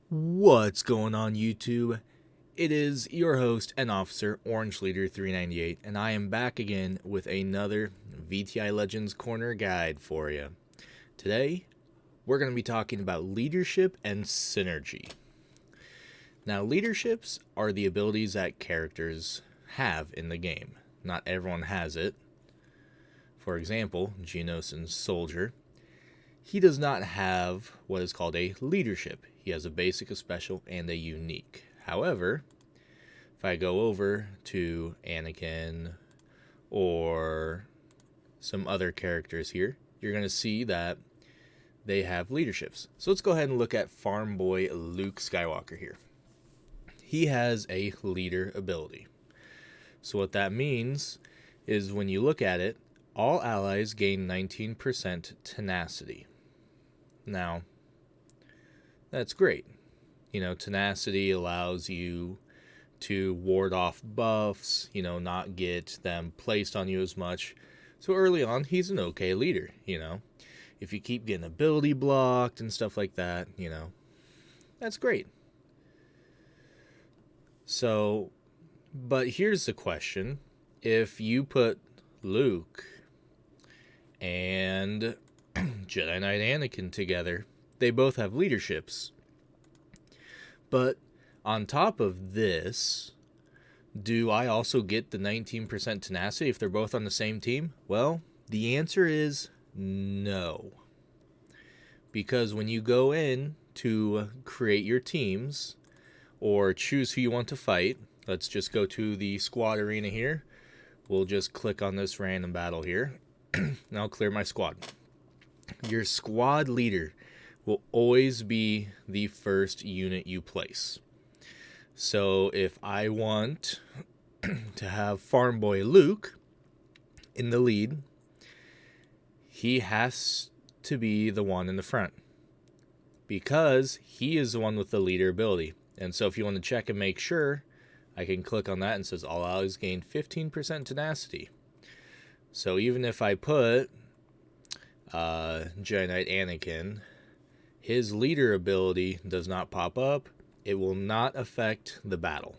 What's going on, YouTube? It is your host and officer, Orange Leader 398, and I am back again with another VTI Legends Corner guide for you. Today, we're going to be talking about leadership and synergy. Now, leaderships are the abilities that characters have in the game. Not everyone has it. For example, Geonosis Soldier. He does not have what is called a leadership. He has a basic, a special, and a unique. However, if I go over to Anakin or some other characters here, you're going to see that they have leaderships. So let's go ahead and look at Farm Boy Luke Skywalker here. He has a leader ability. So what that means is when you look at it, all allies gain 19% tenacity. Now, that's great. You know, tenacity allows you to ward off buffs, not get them placed on you as much. So early on, he's an okay leader, If you keep getting ability blocked and stuff like that, that's great. So, but here's the question. If you put Luke and Jedi Knight Anakin together, they both have leaderships. But on top of this, do I also get the 19% tenacity if they're both on the same team? Well, the answer is no. Because when you go in to create your teams or choose who you want to fight, let's just go to the squad arena here. We'll just click on this random battle here, and I'll clear my squad. Your squad leader will always be the first unit you place. So if I want to have Farm Boy Luke in the lead, he has to be the one in the front because he is the one with the leader ability. And so if you want to check and make sure, I can click on that and it says all allies gain 15% tenacity. So even if I put Jedi Knight Anakin, his leader ability does not pop up. It will not affect the battle.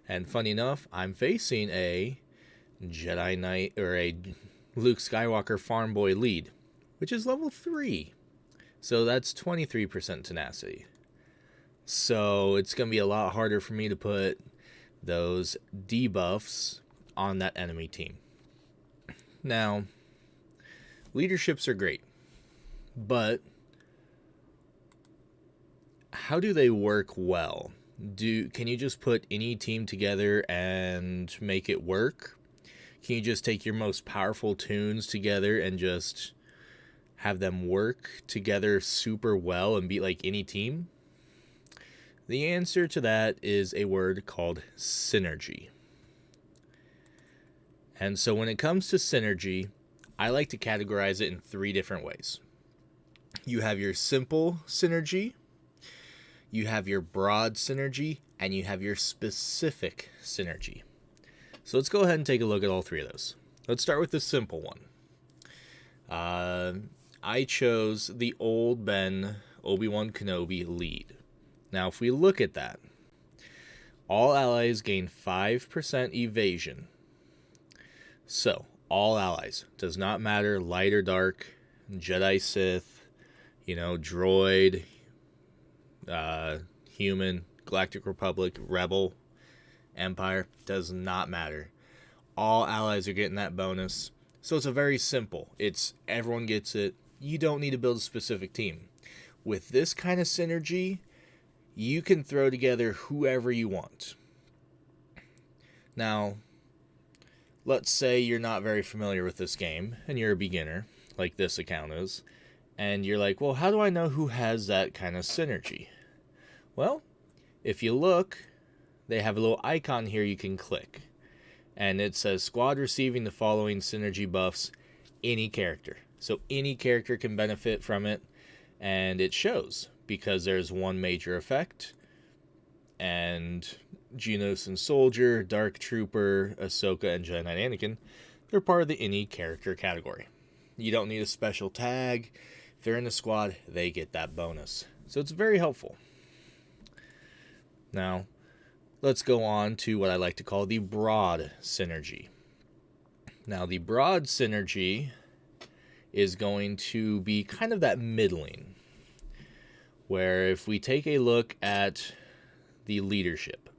And funny enough, I'm facing a Jedi Knight or a Luke Skywalker Farm Boy lead, which is level 3. So that's 23% tenacity. So it's going to be a lot harder for me to put those debuffs on that enemy team. Now, leaderships are great, but how do they work well? Can you just put any team together and make it work? Can you just take your most powerful tunes together and just have them work together super well and beat like any team? The answer to that is a word called synergy. And so when it comes to synergy, I like to categorize it in 3 different ways. You have your simple synergy, you have your broad synergy, and you have your specific synergy. So let's go ahead and take a look at all 3 of those. Let's start with the simple one. I chose the old Ben Obi-Wan Kenobi lead. Now, if we look at that, all allies gain 5% evasion. So, all allies. Does not matter light or dark, Jedi, Sith, droid, human, Galactic Republic, Rebel, Empire. Does not matter. All allies are getting that bonus. So it's a very simple. Everyone gets it. You don't need to build a specific team. With this kind of synergy, you can throw together whoever you want. Now, let's say you're not very familiar with this game and you're a beginner, like this account is, and you're like, well, how do I know who has that kind of synergy? Well, if you look, they have a little icon here you can click, and it says squad receiving the following synergy buffs, any character. So any character can benefit from it, and it shows because there's one major effect, and Geonosis Soldier, Dark Trooper, Ahsoka, and Jedi Knight Anakin, they're part of the any character category. You don't need a special tag. If they're in the squad, they get that bonus. So it's very helpful. Now, let's go on to what I like to call the broad synergy. Now, the broad synergy is going to be kind of that middling, where if we take a look at the leadership,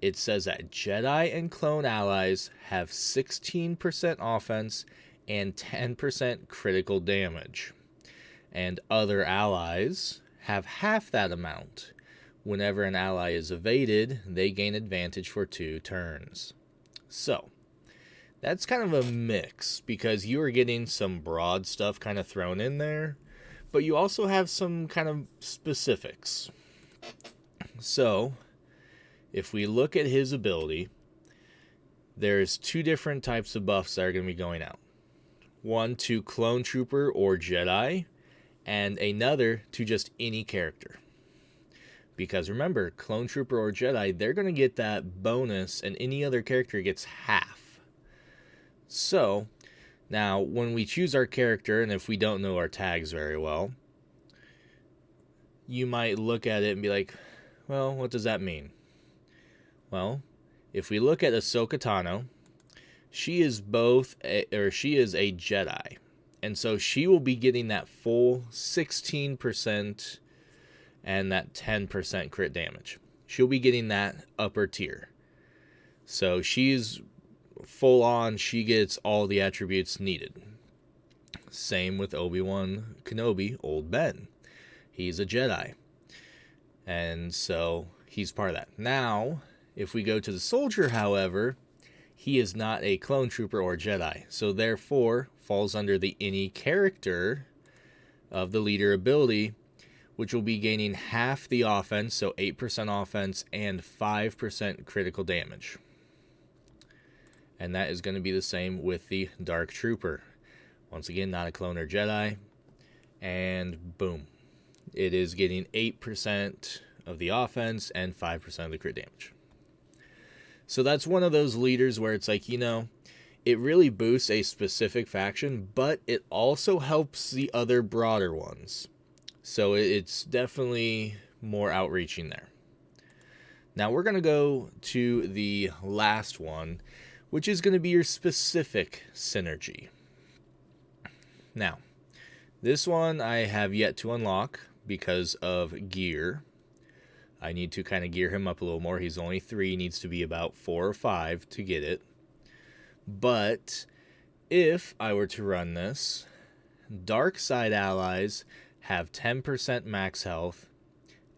it says that Jedi and clone allies have 16% offense and 10% critical damage, and other allies have half that amount. Whenever an ally is evaded, they gain advantage for 2 turns. So, that's kind of a mix, because you are getting some broad stuff kind of thrown in there, but you also have some kind of specifics. So, if we look at his ability, there's 2 different types of buffs that are going to be going out. One to Clone Trooper or Jedi, and another to just any character. Because remember, Clone Trooper or Jedi, they're going to get that bonus, and any other character gets half. So, now, when we choose our character, and if we don't know our tags very well, you might look at it and be like, well, what does that mean? Well, if we look at Ahsoka Tano, she is she is a Jedi. And so she will be getting that full 16% and that 10% crit damage. She'll be getting that upper tier. So she's full on, she gets all the attributes needed. Same with Obi-Wan Kenobi, Old Ben. He's a Jedi. And so he's part of that. Now, if we go to the soldier, however, he is not a clone trooper or Jedi. So therefore, falls under the any character of the leader ability, which will be gaining half the offense, so 8% offense and 5% critical damage. And that is going to be the same with the Dark Trooper. Once again, not a clone or Jedi. And boom. It is getting 8% of the offense and 5% of the crit damage. So that's one of those leaders where it's like, it really boosts a specific faction, but it also helps the other broader ones. So it's definitely more outreaching there. Now we're going to go to the last one, which is going to be your specific synergy. Now, this one I have yet to unlock because of gear. I need to kind of gear him up a little more. He's only 3, needs to be about 4 or 5 to get it. But if I were to run this, dark side allies have 10% max health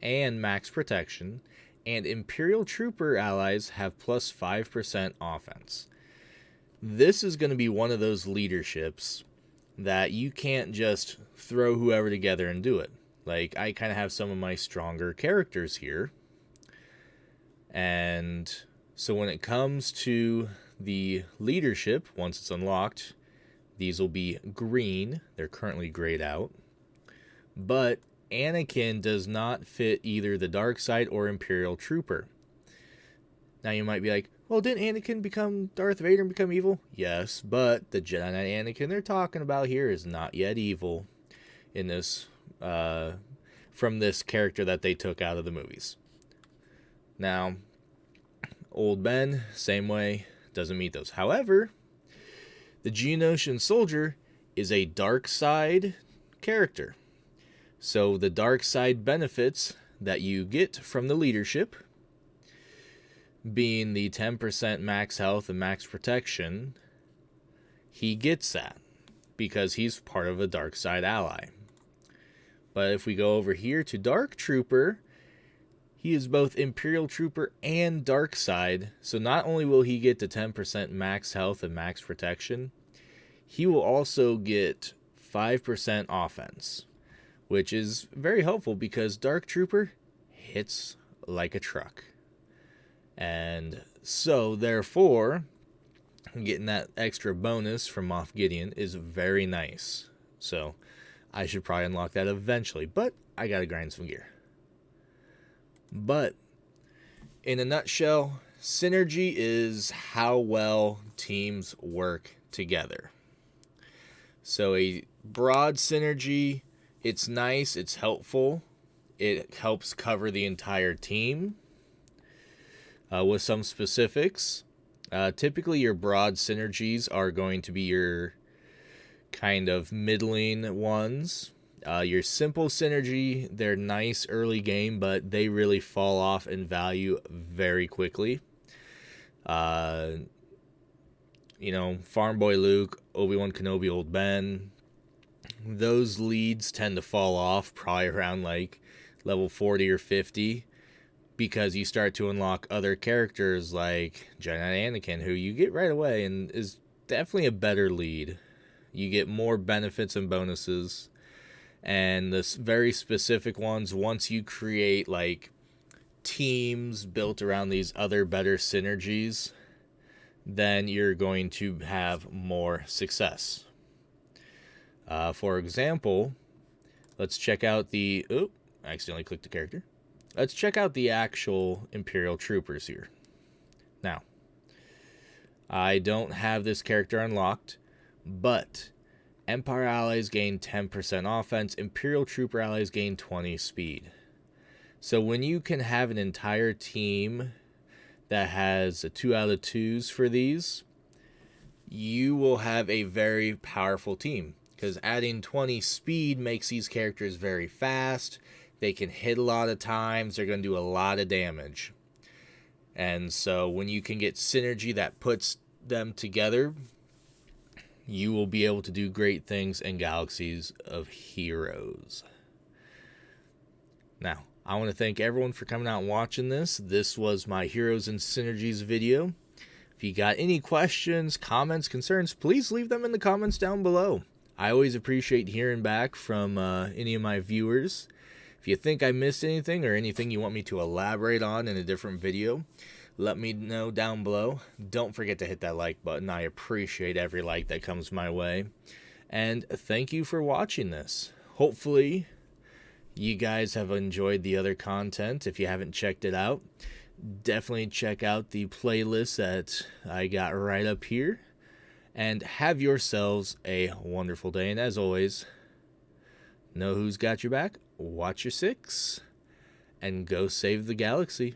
and max protection, and Imperial Trooper allies have plus 5% offense. This is going to be one of those leaderships that you can't just throw whoever together and do it. Like, I kind of have some of my stronger characters here. And so when it comes to the leadership, once it's unlocked, these will be green. They're currently grayed out. But Anakin does not fit either the dark side or Imperial Trooper. Now you might be like, well, didn't Anakin become Darth Vader and become evil? Yes, but the Jedi Knight Anakin they're talking about here is not yet evil in this, from this character that they took out of the movies. Now, Old Ben, same way, doesn't meet those. However, the Geonosian Soldier is a dark side character. So the dark side benefits that you get from the leadership, being the 10% max health and max protection, he gets that because he's part of a dark side ally. But if we go over here to Dark Trooper, he is both Imperial Trooper and Dark Side. So not only will he get the 10% max health and max protection, he will also get 5% offense, which is very helpful because Dark Trooper hits like a truck. And so, therefore, getting that extra bonus from Moff Gideon is very nice. So, I should probably unlock that eventually, but I gotta grind some gear. But, in a nutshell, synergy is how well teams work together. So, a broad synergy, it's nice, it's helpful, it helps cover the entire team. With some specifics, typically your broad synergies are going to be your kind of middling ones. Your simple synergy, they're nice early game, but they really fall off in value very quickly. Farm Boy Luke, Obi-Wan Kenobi, Old Ben, those leads tend to fall off probably around like level 40 or 50, because you start to unlock other characters like Jedi Anakin, who you get right away and is definitely a better lead. You get more benefits and bonuses. And the very specific ones, once you create like teams built around these other better synergies, then you're going to have more success. For example, let's check out the... Oop, I accidentally clicked the character. Let's check out the actual Imperial Troopers here. Now, I don't have this character unlocked, but Empire allies gain 10% offense, Imperial Trooper allies gain 20 speed. So when you can have an entire team that has a 2 out of 2s for these, you will have a very powerful team, because adding 20 speed makes these characters very fast. They can hit a lot of times. They're going to do a lot of damage. And so when you can get synergy that puts them together, you will be able to do great things in Galaxies of Heroes. Now, I want to thank everyone for coming out and watching this. This was my Heroes and Synergies video. If you got any questions, comments, concerns, please leave them in the comments down below. I always appreciate hearing back from any of my viewers. If you think I missed anything or anything you want me to elaborate on in a different video, let me know down below. Don't forget to hit that like button. I appreciate every like that comes my way. And thank you for watching this. Hopefully, you guys have enjoyed the other content. If you haven't checked it out, definitely check out the playlist that I got right up here. And have yourselves a wonderful day. And as always, know who's got your back, watch your six, and go save the galaxy.